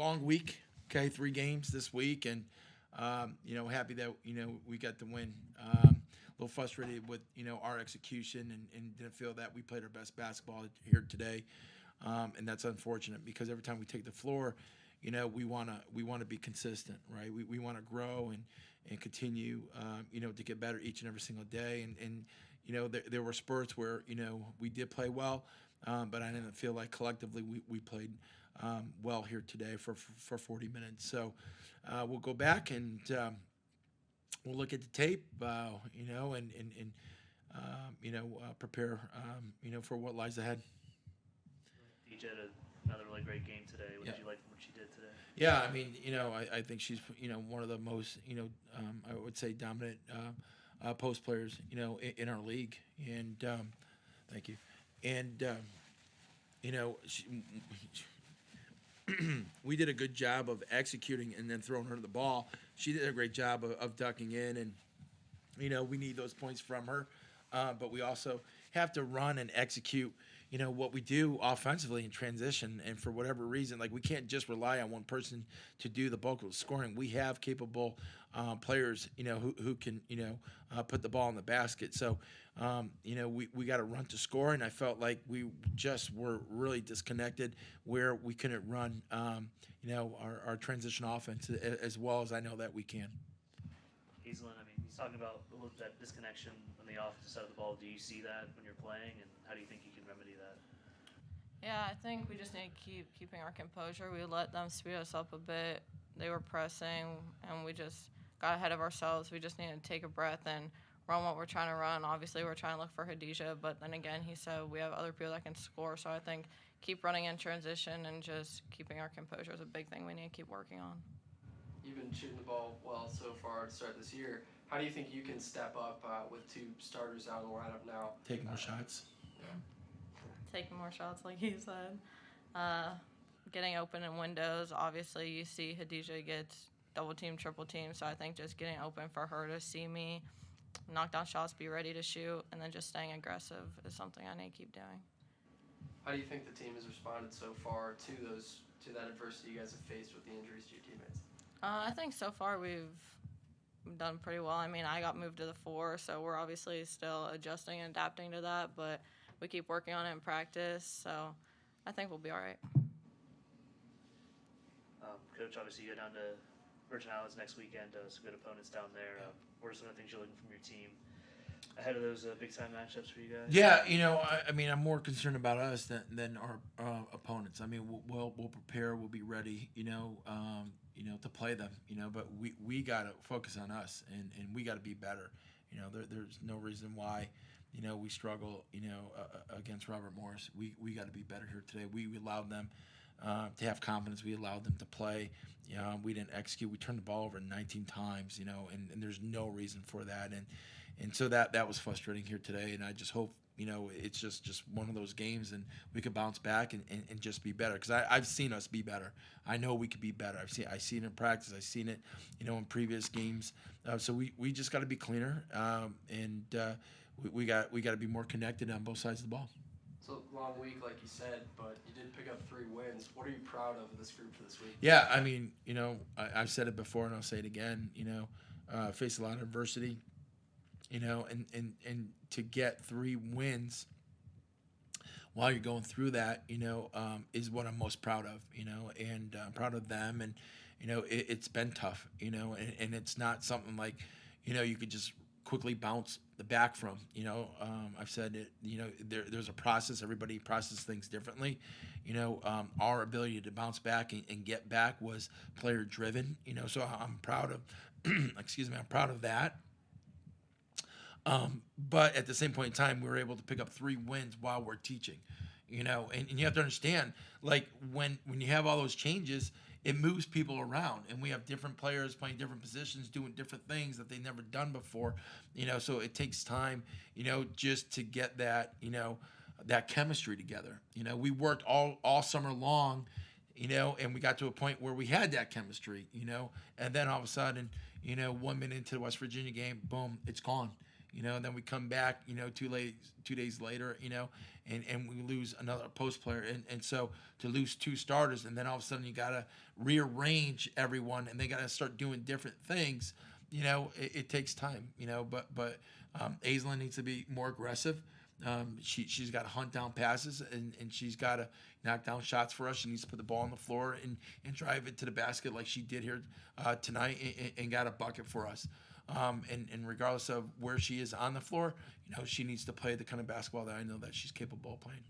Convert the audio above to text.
long week. Okay, 3 games this week, and happy that we got the win. A little frustrated with our execution, and didn't feel that we played our best basketball here today, and that's unfortunate because every time we take the floor, we wanna be consistent, right? We want to grow and continue, to get better each and every single day, and there were spurts where we did play well, but I didn't feel like collectively we played well here today for 40 minutes. So we'll go back and we'll look at the tape, prepare, for what lies ahead. DJ had another really great game today. What Yeah. did you like from what she did today? Yeah, I mean, I think she's, one of the most, I would say dominant post players, in our league. And thank you. And she, we did a good job of executing and then throwing her the ball. She did a great job of ducking in, and we need those points from her. But we also have to run and execute, what we do offensively in transition. And for whatever reason, like we can't just rely on one person to do the bulk of the scoring. We have capable players, who can, put the ball in the basket. So, we got to run to score. And I felt like we just were really disconnected where we couldn't run, our transition offense as well as I know that we can. Aislin, I mean, he's talking about a little that disconnection on the offensive side of the ball. Do you see that when you're playing, and how do you think you can remedy that? Yeah, I think we just need to keeping our composure. We let them speed us up a bit. They were pressing, and we just got ahead of ourselves. We just needed to take a breath and run what we're trying to run. Obviously, we're trying to look for Hadijah, but then again, he said we have other people that can score. So I think keep running in transition and just keeping our composure is a big thing we need to keep working on. You've been shooting the ball well so far to start this year. How do you think you can step up with 2 starters out of the lineup now? Take more shots. Yeah. Taking more shots, like he said. Getting open in windows. Obviously, you see Hadijah gets double team, triple team. So I think just getting open for her to see me, knock down shots, be ready to shoot, and then just staying aggressive is something I need to keep doing. How do you think the team has responded so far to that adversity you guys have faced with the injuries to your teammates? I think so far we've done pretty well. I mean, I got moved to the 4, so we're obviously still adjusting and adapting to that, but we keep working on it in practice, so I think we'll be all right. Coach, obviously you go down to Virgin Islands next weekend. Some good opponents down there. What are some of the things you're looking from your team ahead of those big-time matchups for you guys? Yeah, I mean, I'm more concerned about us than our opponents. I mean, we'll prepare, we'll be ready, to play them, but we got to focus on us, and we got to be better. There's no reason why, we struggle, against Robert Morris. We got to be better here today. We allowed them to have confidence. We allowed them to play. We didn't execute. We turned the ball over 19 times, and there's no reason for that. And so that was frustrating here today. And I just hope, it's just one of those games and we could bounce back and just be better. Because I've seen us be better. I know we could be better. I've seen it in practice. I've seen it, in previous games. So we just got to be cleaner. And we got to be more connected on both sides of the ball. It's a long week, like you said, but you did pick up 3 wins. What are you proud of this group for this week? Yeah, I mean, I've said it before and I'll say it again. Faced a lot of adversity. And to get 3 wins while you're going through that, is what I'm most proud of. And I'm proud of them. And it's been tough. And it's not something like, you could just quickly bounce the back from. I've said it. There's a process. Everybody processes things differently. Our ability to bounce back and get back was player driven. So I'm proud of. I'm proud of that. But at the same point in time, we were able to pick up 3 wins while we're teaching, and you have to understand, like when you have all those changes, it moves people around, and we have different players playing different positions, doing different things that they've never done before, so it takes time, just to get that, that chemistry together. We worked all summer long, and we got to a point where we had that chemistry, and then all of a sudden, 1 minute into the West Virginia game, boom, it's gone. and then we come back, 2 days later, and we lose another post player. And so to lose 2 starters, and then all of a sudden you got to rearrange everyone, and they got to start doing different things, it takes time, but Aislin needs to be more aggressive. She's got to hunt down passes, and she's got to knock down shots for us. She needs to put the ball on the floor and drive it to the basket like she did here tonight, and got a bucket for us. And regardless of where she is on the floor, she needs to play the kind of basketball that I know that she's capable of playing.